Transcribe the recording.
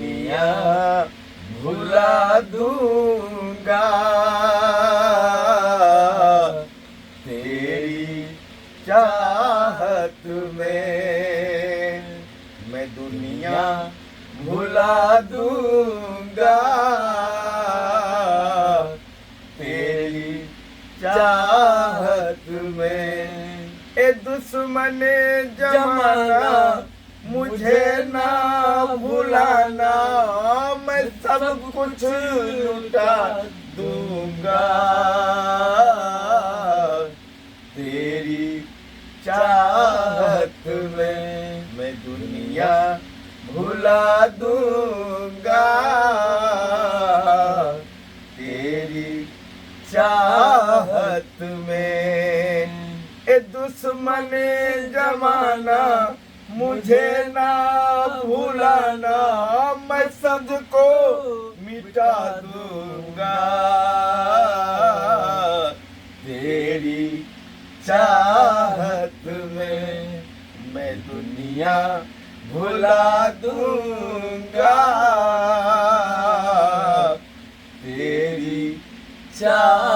दुनिया भुला दूंगा तेरी चाहत में। मैं दुनिया भुला दूंगा तेरी चाहत में। ए दुश्मन जमाना मुझे ना भुलाना, मैं सब कुछ लुटा दूंगा तेरी चाहत में। मैं दुनिया भुला दूंगा तेरी चाहत में। ए दुश्मन जमाना मुझे ना भुलाना, मैं सबको मिटा दूंगा तेरी चाहत में। मैं दुनिया भुला दूंगा तेरी चाहत